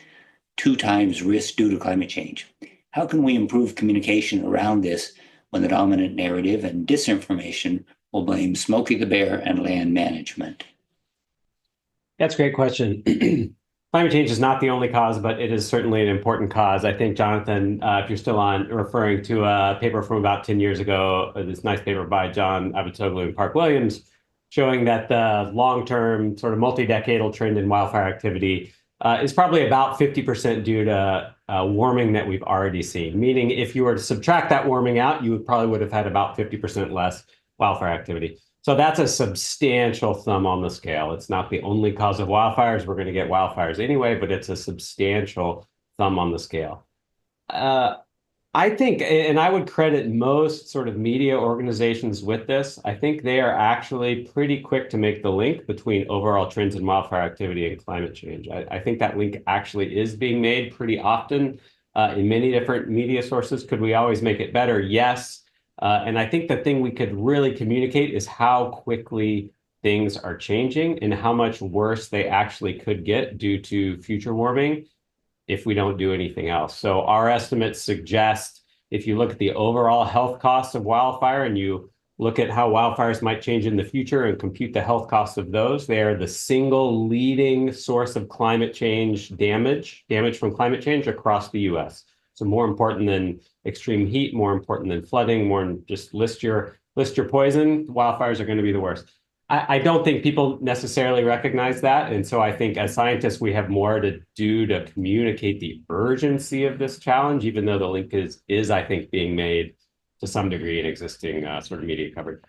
S1: 2 times risk due to climate change. How can we improve communication around this when the dominant narrative and disinformation will blame Smokey the Bear and land management?
S2: That's a great question. Climate change is not the only cause, but it is certainly an important cause. I think, Jonathan, if you're still on, referring to a paper from about 10 years ago, this nice paper by John Abitoglu and Park Williams, showing that the long-term sort of multi-decadal trend in wildfire activity is probably about 50% due to warming that we've already seen. Meaning, if you were to subtract that warming out, you would have had about 50% less wildfire activity. So that's a substantial thumb on the scale. It's not the only cause of wildfires. We're going to get wildfires anyway, but it's a substantial thumb on the scale. I think, and I would credit most sort of media organizations with this, I think they are actually pretty quick to make the link between overall trends in wildfire activity and climate change. I think that link actually is being made pretty often in many different media sources. Could we always make it better? Yes. And I think the thing we could really communicate is how quickly things are changing and how much worse they actually could get due to future warming if we don't do anything else. So our estimates suggest, if you look at the overall health costs of wildfire and you look at how wildfires might change in the future and compute the health costs of those, they are the single leading source of climate change damage from climate change across the US. So more important than extreme heat, more important than flooding, more than just list your poison, wildfires are going to be the worst. I don't think people necessarily recognize that. And so I think as scientists, we have more to do to communicate the urgency of this challenge, even though the link is I think, being made to some degree in existing sort of media coverage.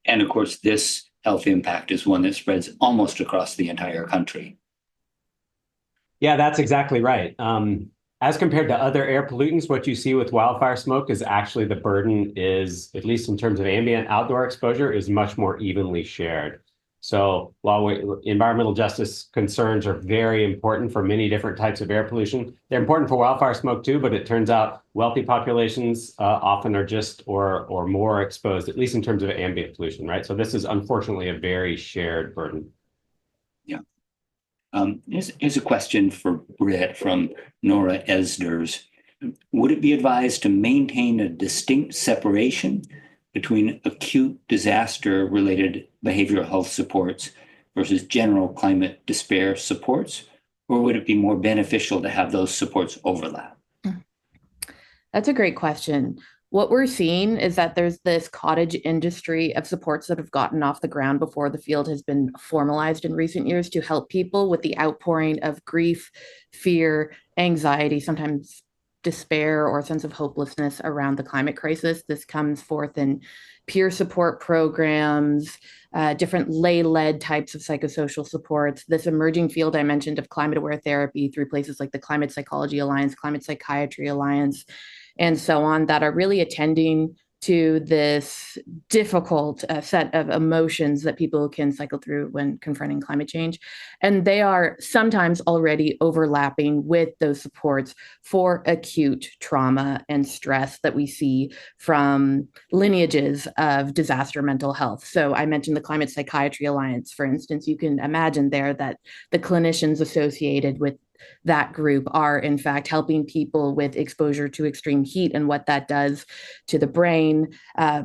S1: And of course, this health impact is one that spreads almost across the entire country.
S2: Yeah, that's exactly right. As compared to other air pollutants, what you see with wildfire smoke is actually the burden is, at least in terms of ambient outdoor exposure, is much more evenly shared. So while environmental justice concerns are very important for many different types of air pollution, they're important for wildfire smoke too, but it turns out wealthy populations often are just or more exposed, at least in terms of ambient pollution, right? So this is unfortunately a very shared burden.
S1: Yeah. Here's a question for Britt from Nora Esders. Would it be advised to maintain a distinct separation between acute disaster-related behavioral health supports versus general climate despair supports, or would it be more beneficial to have those supports overlap?
S3: That's a great question. What we're seeing is that there's this cottage industry of supports that have gotten off the ground before the field has been formalized in recent years to help people with the outpouring of grief, fear, anxiety, sometimes despair or sense of hopelessness around the climate crisis. This comes forth in peer support programs, different lay-led types of psychosocial supports, this emerging field I mentioned of climate-aware therapy through places like the Climate Psychology Alliance, Climate Psychiatry Alliance, and so on, that are really attending to this difficult set of emotions that people can cycle through when confronting climate change. And they are sometimes already overlapping with those supports for acute trauma and stress that we see from lineages of disaster mental health. So I mentioned the Climate Psychiatry Alliance, for instance. You can imagine there that the clinicians associated with that group are in fact helping people with exposure to extreme heat and what that does to the brain,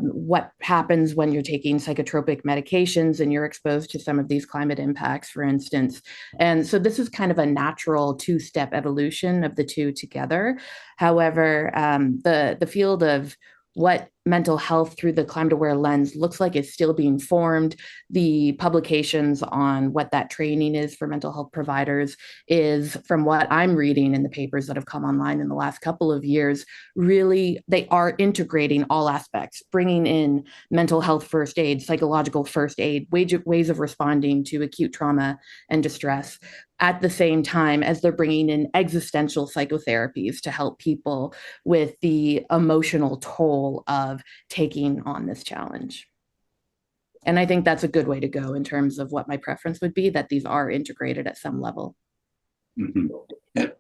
S3: what happens when you're taking psychotropic medications and you're exposed to some of these climate impacts, for instance. And so this is kind of a natural two-step evolution of the two together. However, the field of what mental health through the climate aware lens looks like is still being formed. The publications on what that training is for mental health providers is, from what I'm reading in the papers that have come online in the last couple of years, really, they are integrating all aspects, bringing in mental health first aid, psychological first aid, ways of responding to acute trauma and distress, at the same time as they're bringing in existential psychotherapies to help people with the emotional toll of taking on this challenge. And I think that's a good way to go in terms of what my preference would be, that these are integrated at some level.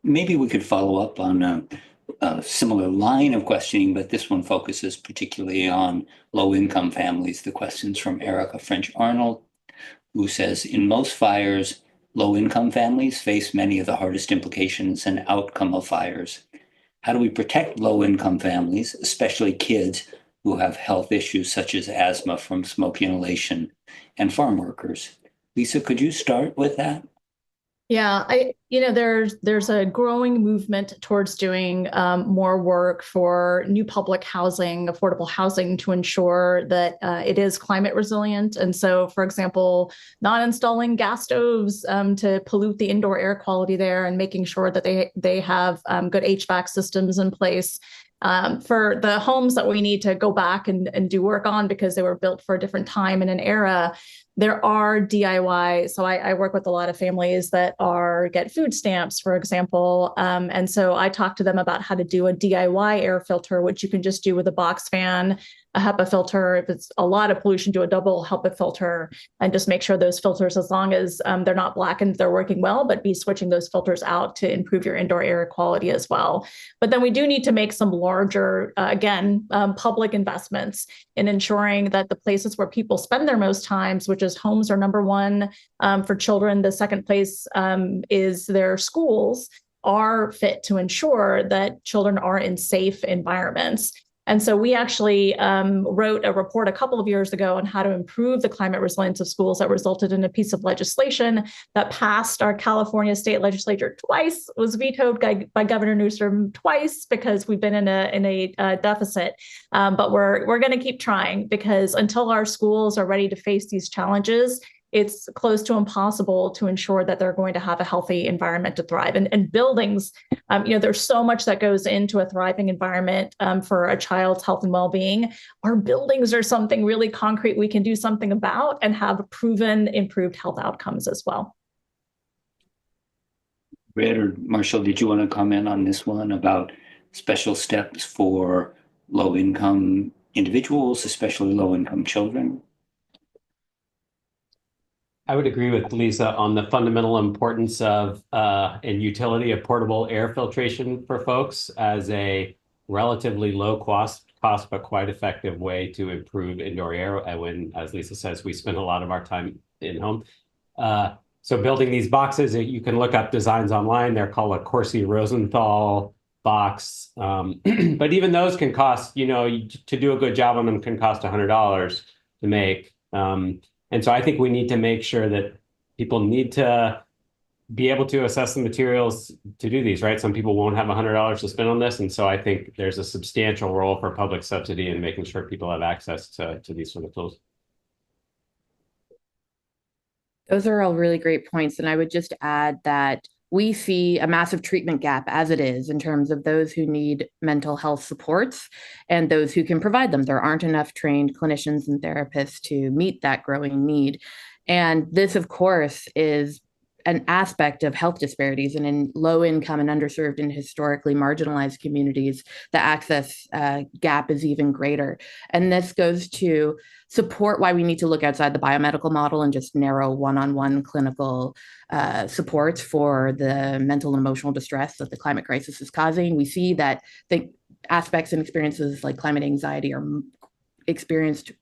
S1: Maybe we could follow up on a similar line of questioning, but this one focuses particularly on low-income families. The question's from Erica French-Arnold, who says, in most fires, low-income families face many of the hardest implications and outcome of fires. How do we protect low-income families, especially kids who have health issues such as asthma from smoke inhalation and farm workers? Lisa, could you start with that?
S4: Yeah, there's a growing movement towards doing more work for new public housing, affordable housing, to ensure that it is climate resilient. And so, for example, not installing gas stoves to pollute the indoor air quality there, and making sure that they have good HVAC systems in place. For the homes that we need to go back and do work on because they were built for a different time and an era, there are DIY. So I work with a lot of families that get food stamps, for example. And so I talk to them about how to do a DIY air filter, which you can just do with a box fan, a HEPA filter. If it's a lot of pollution, do a double HEPA filter, and just make sure those filters, as long as they're not blackened, they're working well, but be switching those filters out to improve your indoor air quality as well. But then we do need to make some larger, public investments in ensuring that the places where people spend their most times, which is homes, are number one for children. The second place is their schools, are fit to ensure that children are in safe environments. And so we actually wrote a report a couple of years ago on how to improve the climate resilience of schools that resulted in a piece of legislation that passed our California state legislature twice, was vetoed by Governor Newsom twice because we've been in a deficit. But we're going to keep trying, because until our schools are ready to face these challenges, it's close to impossible to ensure that they're going to have a healthy environment to thrive. And buildings, there's so much that goes into a thriving environment for a child's health and well-being. Our buildings are something really concrete we can do something about and have proven improved health outcomes as well.
S1: Britt or Marshall, did you want to comment on this one about special steps for low-income individuals, especially low-income children?
S2: I would agree with Lisa on the fundamental importance of and utility of portable air filtration for folks as a relatively low cost but quite effective way to improve indoor air. When, as Lisa says, we spend a lot of our time in home. So building these boxes, you can look up designs online. They're called a Corsi Rosenthal box. But even those can cost, to do a good job on them can cost $100 to make. And so I think we need to make sure that people need to be able to assess the materials to do these, right? Some people won't have $100 to spend on this. And so I think there's a substantial role for public subsidy in making sure people have access to these sort of tools.
S3: Those are all really great points. And I would just add that we see a massive treatment gap as it is in terms of those who need mental health supports and those who can provide them. There aren't enough trained clinicians and therapists to meet that growing need. And this, of course, is an aspect of health disparities, and in low income and underserved and historically marginalized communities, the access gap is even greater. And this goes to support why we need to look outside the biomedical model and just narrow one-on-one clinical supports for the mental and emotional distress that the climate crisis is causing. We see that the aspects and experiences like climate anxiety are experienced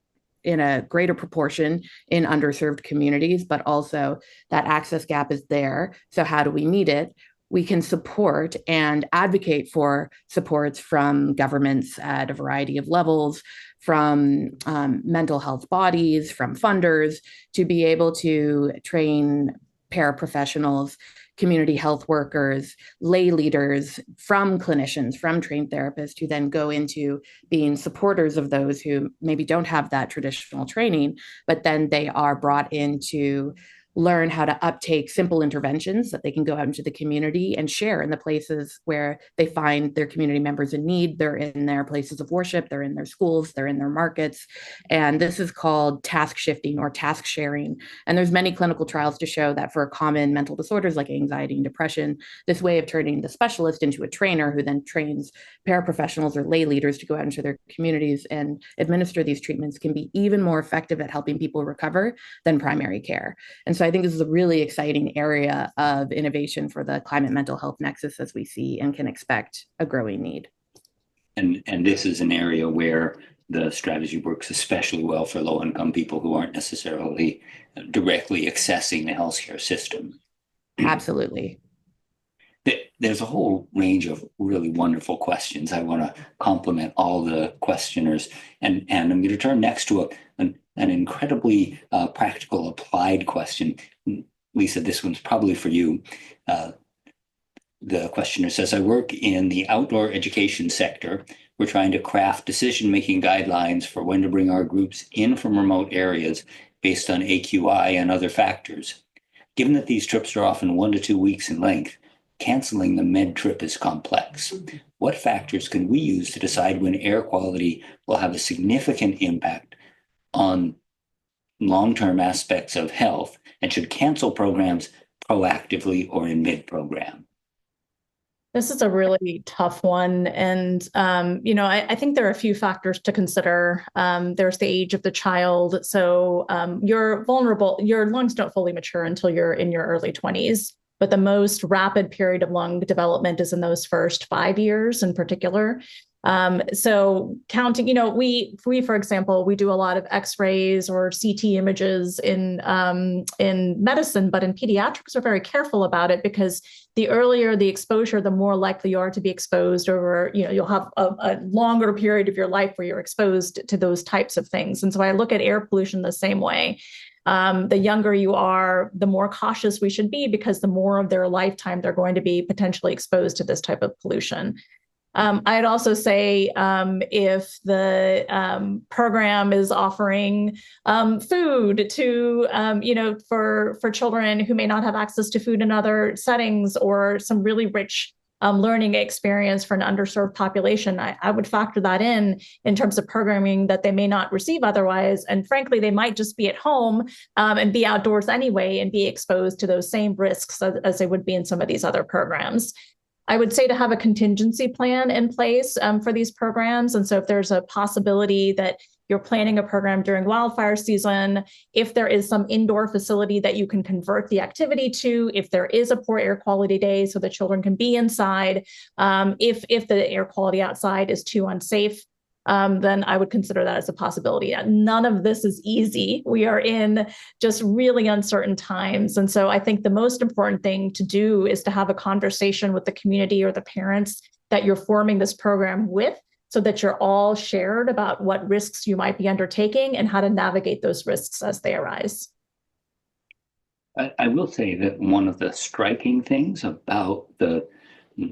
S3: in a greater proportion in underserved communities, but also that access gap is there. So how do we meet it? We can support and advocate for supports from governments at a variety of levels, from mental health bodies, from funders, to be able to train paraprofessionals, community health workers, lay leaders, from clinicians, from trained therapists, who then go into being supporters of those who maybe don't have that traditional training, but then they are brought in to learn how to uptake simple interventions that they can go out into the community and share in the places where they find their community members in need. They're in their places of worship, they're in their schools, they're in their markets. And this is called task shifting or task sharing. And there's many clinical trials to show that for common mental disorders like anxiety and depression, this way of turning the specialist into a trainer who then trains paraprofessionals or lay leaders to go out into their communities and administer these treatments can be even more effective at helping people recover than primary care. And so I think this is a really exciting area of innovation for the climate mental health nexus as we see and can expect a growing need.
S1: And this is an area where the strategy works especially well for low-income people who aren't necessarily directly accessing the healthcare system.
S3: Absolutely.
S1: There's a whole range of really wonderful questions. I want to compliment all the questioners, and I'm going to turn next to an incredibly practical, applied question. Lisa, this one's probably for you. The questioner says, I work in the outdoor education sector. We're trying to craft decision-making guidelines for when to bring our groups in from remote areas based on AQI and other factors. Given that these trips are often 1 to 2 weeks in length, canceling the med trip is complex. What factors can we use to decide when air quality will have a significant impact on long-term aspects of health, and should cancel programs proactively or in mid-program?
S4: This is a really tough one. And, I think there are a few factors to consider. There's the age of the child. So you're vulnerable, your lungs don't fully mature until you're in your early 20s. But the most rapid period of lung development is in those first 5 years in particular. So counting, we, for example, we do a lot of X-rays or CT images in medicine, but in pediatrics, we're very careful about it because the earlier the exposure, the more likely you are to be exposed over, you'll have a longer period of your life where you're exposed to those types of things. And so I look at air pollution the same way. The younger you are, the more cautious we should be because the more of their lifetime they're going to be potentially exposed to this type of pollution. I'd also say if the program is offering food to, for children who may not have access to food in other settings, or some really rich learning experience for an underserved population, I would factor that in terms of programming that they may not receive otherwise. And frankly, they might just be at home and be outdoors anyway and be exposed to those same risks as they would be in some of these other programs. I would say to have a contingency plan in place for these programs. And so if there's a possibility that you're planning a program during wildfire season, if there is some indoor facility that you can convert the activity to, if there is a poor air quality day so the children can be inside, if the air quality outside is too unsafe, then I would consider that as a possibility. None of this is easy. We are in just really uncertain times. And so I think the most important thing to do is to have a conversation with the community or the parents that you're forming this program with, so that you're all shared about what risks you might be undertaking and how to navigate those risks as they arise.
S1: I will say that one of the striking things about the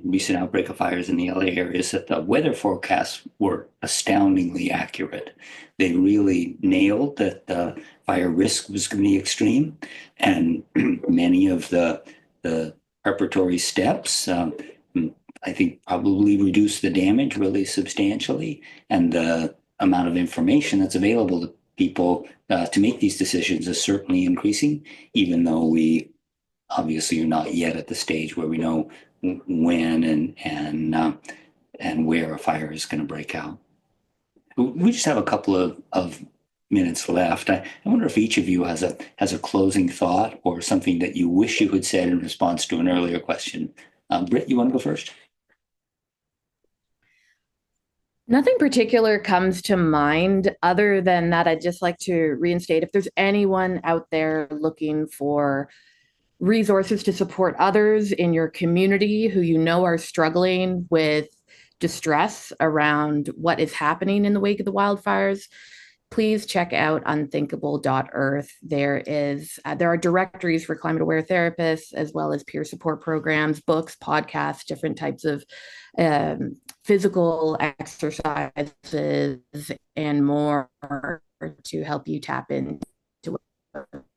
S1: recent outbreak of fires in the LA area is that the weather forecasts were astoundingly accurate. They really nailed that the fire risk was going to be extreme, and many of the preparatory steps. I think probably reduce the damage really substantially, and the amount of information that's available to people to make these decisions is certainly increasing, even though we obviously are not yet at the stage where we know when and where a fire is going to break out. We just have a couple of minutes left. I wonder if each of you has a closing thought or something that you wish you had said in response to an earlier question. Britt, you want to go first?
S3: Nothing particular comes to mind other than that. I'd just like to reinstate, if there's anyone out there looking for resources to support others in your community who you know are struggling with distress around what is happening in the wake of the wildfires, please check out unthinkable.earth. There are directories for climate aware therapists, as well as peer support programs, books, podcasts, different types of physical exercises, and more to help you tap into what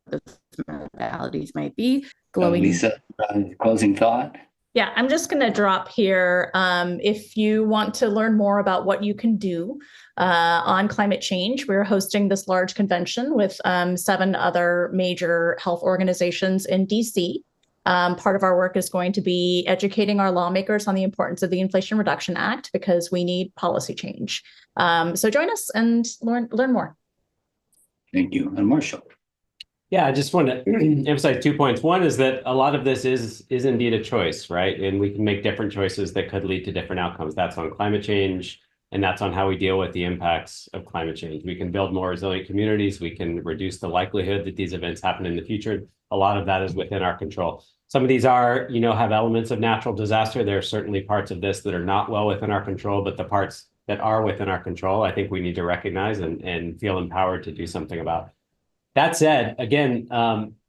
S3: those modalities might be.
S1: Lisa, closing thought?
S4: Yeah, I'm just going to drop here. If you want to learn more about what you can do on climate change, we're hosting this large convention with 7 other major health organizations in DC. Part of our work is going to be educating our lawmakers on the importance of the Inflation Reduction Act, because we need policy change. So join us and learn more.
S1: Thank you. And Marshall?
S2: Yeah, I just want to emphasize 2 points. One is that a lot of this is indeed a choice, right? And we can make different choices that could lead to different outcomes. That's on climate change, and that's on how we deal with the impacts of climate change. We can build more resilient communities. We can reduce the likelihood that these events happen in the future. A lot of that is within our control. Some of these are, have elements of natural disaster. There are certainly parts of this that are not well within our control, but the parts that are within our control, I think we need to recognize and feel empowered to do something about. That said, again,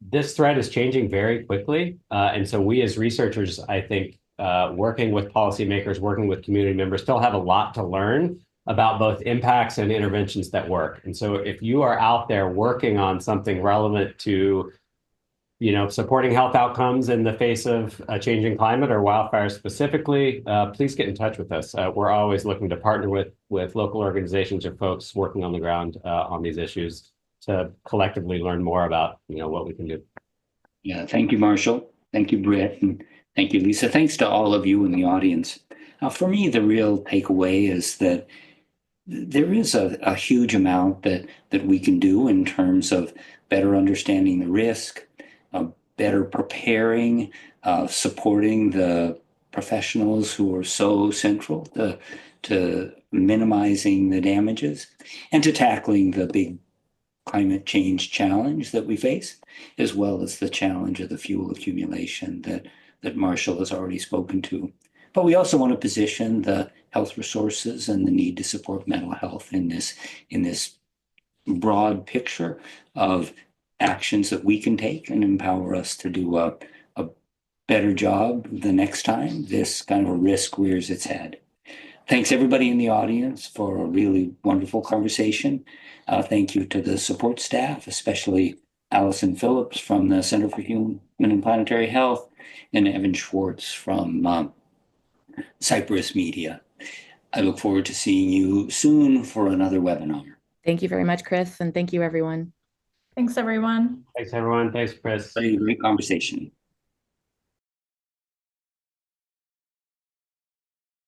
S2: this threat is changing very quickly. And so we as researchers, I think, working with policymakers, working with community members, still have a lot to learn about both impacts and interventions that work. And so if you are out there working on something relevant to, supporting health outcomes in the face of a changing climate or wildfires specifically, please get in touch with us. We're always looking to partner with local organizations or folks working on the ground on these issues to collectively learn more about, what we can do.
S1: Yeah, thank you, Marshall. Thank you, Britt. And thank you, Lisa. Thanks to all of you in the audience. Now, for me, the real takeaway is that there is a huge amount that we can do in terms of better understanding the risk, better preparing, supporting the professionals who are so central to minimizing the damages and to tackling the big climate change challenge that we face, as well as the challenge of the fuel accumulation that Marshall has already spoken to. But we also want to position the health resources and the need to support mental health in this broad picture of actions that we can take and empower us to do a better job the next time this kind of a risk rears its head. Thanks everybody in the audience for a really wonderful conversation. Thank you to the support staff, especially Allison Phillips from the Center for Human and Planetary Health and Evan Schwartz from Cypress Media. I look forward to seeing you soon for another webinar.
S3: Thank you very much, Chris, and thank you, everyone.
S4: Thanks, everyone.
S2: Thanks, everyone. Thanks, Chris.
S1: Great conversation.